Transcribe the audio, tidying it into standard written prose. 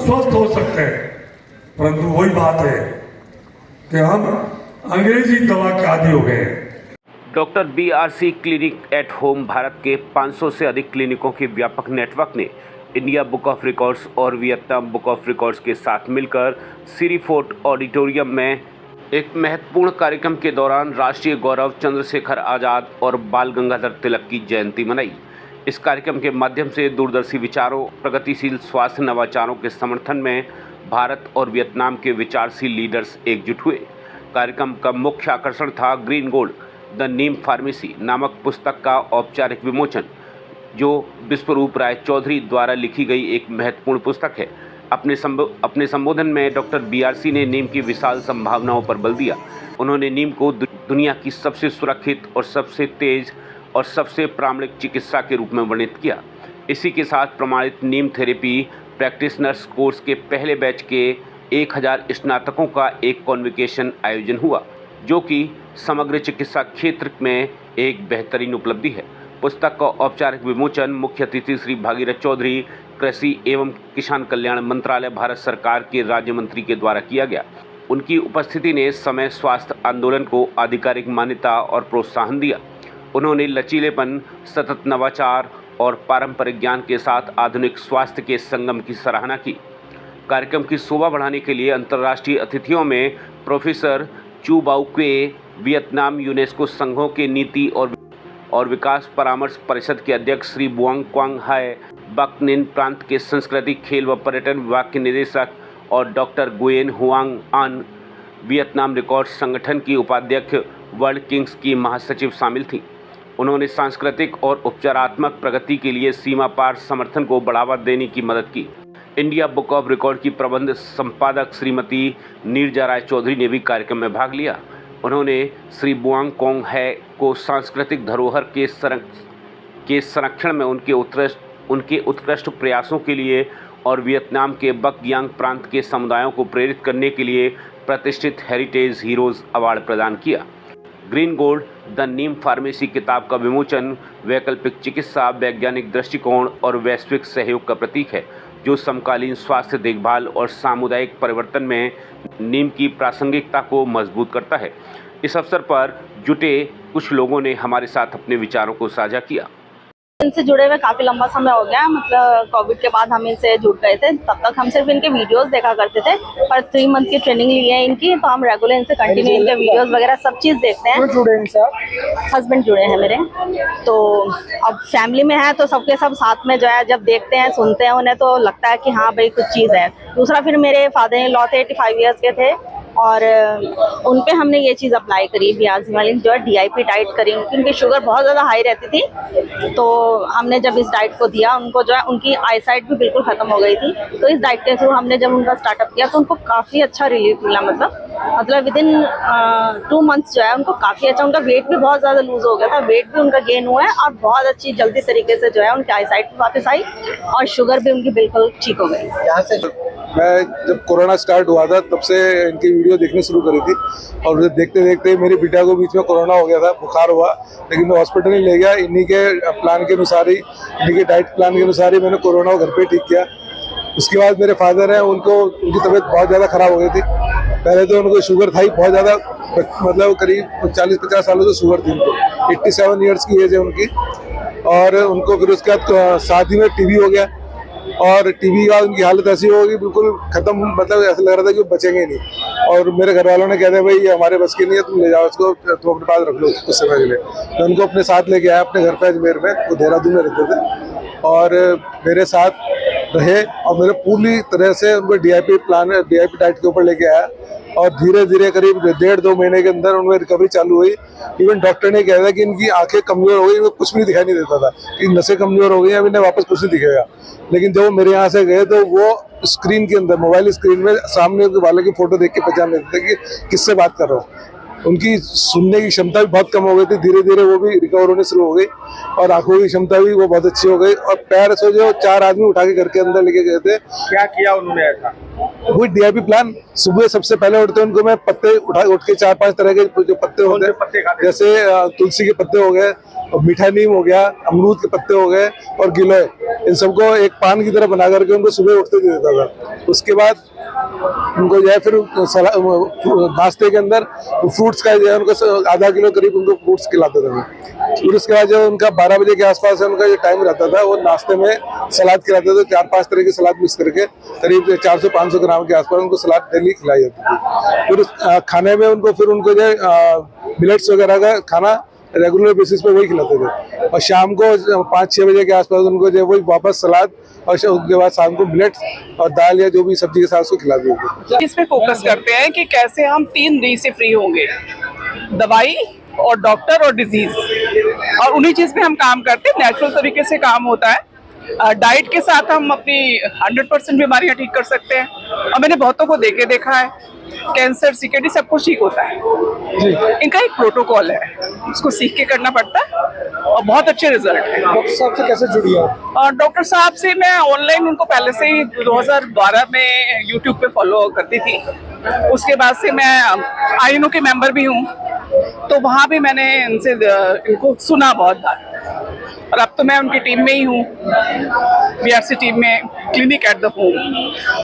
स्वस्थ हो सकते हैं, परंतु वही बात है कि हम अंग्रेजी दवा के आदी हो गए हैं। Doctor BRC clinic at home Bharat के 500 से अधिक क्लिनिकों के व्यापक नेटवर्क ने इंडिया बुक ऑफ रिकॉर्ड्स और वियतनाम बुक ऑफ रिकॉर्ड्स के साथ मिलकर सिरी फोर्ट ऑडिटोरियम में एक महत्वपूर्ण कार्यक्रम के दौरान राष्ट्रीय गौरव चंद्रशेखर आज़ाद और बाल गंगाधर तिलक की जयंती मनाई। इस कार्यक्रम के माध्यम से दूरदर्शी विचारों, प्रगतिशील स्वास्थ्य नवाचारों के समर्थन में भारत और वियतनाम के विचारशील लीडर्स एकजुट हुए। कार्यक्रम का मुख्य आकर्षण था green gold the Neem pharmacy नामक पुस्तक का औपचारिक विमोचन, जो विश्वरूप राय चौधरी द्वारा लिखी गई एक महत्वपूर्ण पुस्तक है। अपने संबोधन में डॉक्टर BRC ने नीम की विशाल संभावनाओं पर बल दिया। उन्होंने नीम को दुनिया की सबसे सुरक्षित और सबसे तेज और सबसे प्रामाणिक चिकित्सा के रूप में वर्णित किया। इसी के साथ प्रमाणित नीम थेरेपी प्रैक्टिशनर्स कोर्स के पहले बैच के 1000 स्नातकों का एक कॉन्वोकेशन आयोजन हुआ, जो कि समग्र चिकित्सा क्षेत्र में एक बेहतरीन उपलब्धि है। पुस्तक का औपचारिक विमोचन मुख्य अतिथि श्री भागीरथ चौधरी, कृषि एवं किसान कल्याण मंत्रालय, भारत सरकार के राज्य मंत्री के द्वारा किया गया। उनकी उपस्थिति ने समय स्वास्थ्य आंदोलन को आधिकारिक मान्यता और प्रोत्साहन दिया। उन्होंने लचीलेपन, सतत नवाचार और पारंपरिक ज्ञान के साथ आधुनिक स्वास्थ्य के संगम की सराहना की। कार्यक्रम की शोभा बढ़ाने के लिए अंतर्राष्ट्रीय अतिथियों में प्रोफेसर चू बाउ क्वे, वियतनाम यूनेस्को संघों के नीति और विकास परामर्श परिषद के अध्यक्ष श्री बुआंग क्वांग हाय, बक निन प्रांत के संस्कृति, खेल व पर्यटन विभाग के निदेशक, और डॉक्टर गुएन हुआंग आन, वियतनाम रिकॉर्ड संगठन की उपाध्यक्ष, वर्ल्ड किंग्स की महासचिव शामिल थीं। उन्होंने सांस्कृतिक और उपचारात्मक प्रगति के लिए सीमा पार समर्थन को बढ़ावा देने की मदद की। इंडिया बुक ऑफ रिकॉर्ड की प्रबंध संपादक श्रीमती नीरजा राय चौधरी ने भी कार्यक्रम में भाग लिया। उन्होंने श्री बुआंग कोंग है को सांस्कृतिक धरोहर के संरक्षण में उनके उत्कृष्ट प्रयासों के लिए और वियतनाम के बक यांग प्रांत के समुदायों को प्रेरित करने के लिए प्रतिष्ठित हेरिटेज हीरोज़ अवार्ड प्रदान किया। Green gold the Neem pharmacy किताब का विमोचन वैकल्पिक चिकित्सा, वैज्ञानिक दृष्टिकोण और वैश्विक सहयोग का प्रतीक है, जो समकालीन स्वास्थ्य देखभाल और सामुदायिक परिवर्तन में नीम की प्रासंगिकता को मजबूत करता है। इस अवसर पर जुटे कुछ लोगों ने हमारे साथ अपने विचारों को साझा किया। इनसे जुड़े हुए काफ़ी लंबा समय हो गया, मतलब कोविड के बाद हम इनसे जुड़ गए थे। तब तक हम सिर्फ इनके वीडियोस देखा करते थे, पर 3 मंथ की ट्रेनिंग ली है इनकी, तो हम रेगुलर इनसे कंटिन्यू इनके वीडियोस वगैरह सब चीज़ देखते हैं। जुड़े इनसे हस्बैंड जुड़े हैं मेरे, तो अब फैमिली में है तो सबके सब साथ में जो है जब देखते हैं, सुनते हैं उन्हें, तो लगता है कि हाँ भाई कुछ चीज़ है। दूसरा, फिर मेरे फादर इन लॉ थे, 85 ईयर्स के थे, और उन पे हमने ये चीज़ अप्लाई करी, BRC वाली जो है DIP डाइट करी। उनकी शुगर बहुत ज़्यादा हाई रहती थी, तो हमने जब इस डाइट को दिया उनको, जो है उनकी आईसाइट भी बिल्कुल ख़त्म हो गई थी। तो इस डाइट के थ्रू हमने जब उनका स्टार्टअप किया तो उनको काफ़ी अच्छा रिलीफ मिला। मतलब विदिन 2 मंथ्स जो है उनको काफ़ी अच्छा, उनका वेट भी बहुत ज़्यादा लूज़ हो गया था, वेट भी उनका गेन हुआ है, और बहुत अच्छी जल्दी तरीके से जो है उनकी आईसाइट भी वापस आई और शुगर भी उनकी बिल्कुल ठीक हो गई। यहाँ से मैं जब कोरोना स्टार्ट हुआ था तब से इनकी वीडियो देखनी शुरू करी थी, और देखते देखते मेरी बेटा को बीच में कोरोना हो गया था, बुखार हुआ, लेकिन मैं हॉस्पिटल नहीं ले गया। इन्हीं के प्लान के अनुसार ही, इन्हीं के डाइट प्लान के अनुसार ही मैंने कोरोना को घर पे ठीक किया। उसके बाद मेरे फादर हैं, उनकी तबीयत बहुत ज़्यादा ख़राब हो गई थी। पहले तो उनको शुगर था ही बहुत ज़्यादा, मतलब करीब 40-50 सालों से शुगर थी उनको, 87 ईयर्स की एज है उनकी। और उनको फिर उसके बाद शादी में TB हो गया, और TB का उनकी हालत ऐसी हो गई बिल्कुल ख़त्म, मतलब ऐसा लग रहा था कि बचेंगे नहीं। और मेरे घर वालों ने कहते भाई ये हमारे बस की नहीं है, तुम ले जाओ इसको, तुम अपने पास रख लो कुछ समय के लिए। तो उनको अपने साथ लेके आया अपने घर पे अजमेर में, वो देहरादून में रहते थे, और मेरे साथ रहे, और मेरे पूरी तरह से उनको DIP डाइट के ऊपर लेके आया, और धीरे धीरे करीब 1.5-2 महीने के अंदर उनमें रिकवरी चालू हुई। इवन डॉक्टर ने कहा था कि इनकी आंखें कमजोर हो गई, इनको कुछ भी दिखाई नहीं देता था, कि नसें कमजोर हो गई, अब इन्हें वापस कुछ नहीं दिखेगा। लेकिन जब वो मेरे यहाँ से गए तो वो स्क्रीन के अंदर, मोबाइल स्क्रीन में सामने वाले की फोटो देख के पहचान लेते थे कि किससे बात कर रहा हूँ। उनकी सुनने की क्षमता भी बहुत कम हो गई थी, धीरे धीरे वो भी रिकवर होने शुरू हो गई, और आंखों की क्षमता भी वो बहुत अच्छी हो गई। और पैर से जो 4 आदमी उठा के घर के अंदर लेके गए थे। क्या किया उन्होंने ऐसा? वही DIP प्लान, सुबह सबसे पहले उठते उनको मैं पत्ते उठ के 4-5 तरह के जो पत्ते होते हैं, जैसे तुलसी के पत्ते हो गए, और मीठा नीम हो गया, अमरूद के पत्ते हो गए, और गिलोय, इन सबको एक पान की तरह बना करके उनको सुबह उठते दे देता था। उसके बाद उनको जो है फिर नाश्ते के अंदर फ्रूट्स का जो है उनको आधा किलो करीब उनको फ्रूट्स खिलाते थे। फिर उसके बाद जो उनका 12 बजे के आसपास उनका जो टाइम रहता था वो नाश्ते में सलाद खिलाते थे। 4-5 तरह की सलाद मिक्स करके करीब 400-500 ग्राम के आसपास उनको सलाद डेली खिलाई जाती थी। फिर खाने में उनको जो है मिलेट्स वगैरह का खाना रेगुलर बेसिस पे वही खिलाते थे। और शाम को 5-6 बजे के आसपास उनको जो वही वापस सलाद और उसके बाद शाम को मिलेट्स और दाल या जो भी सब्जी के साथ उसको खिला देते थे। इस पे फोकस करते हैं कि कैसे हम 3 डी से फ्री होंगे, दवाई और डॉक्टर और डिजीज, और उन्हीं चीज पे हम काम करते हैं। नेचुरल तरीके से काम होता है। डाइट के साथ हम अपनी 100% बीमारियां ठीक कर सकते हैं। और मैंने बहुतों को देखा है, कैंसर, सीकेडी सब कुछ ठीक होता है। इनका एक प्रोटोकॉल है, उसको सीख के करना पड़ता है और बहुत अच्छे रिजल्ट है। डॉक्टर साहब से कैसे जुड़ी आप? और डॉक्टर साहब से मैं ऑनलाइन उनको पहले से ही 2012 में यूट्यूब पे फॉलो करती थी। उसके बाद से मैं आईएनओ के मेंबर भी हूँ, तो वहाँ भी मैंने इनको सुना बहुत बार। और अब तो मैं उनकी टीम में ही हूँ, बीआरसी टीम में, क्लिनिक एट द होम।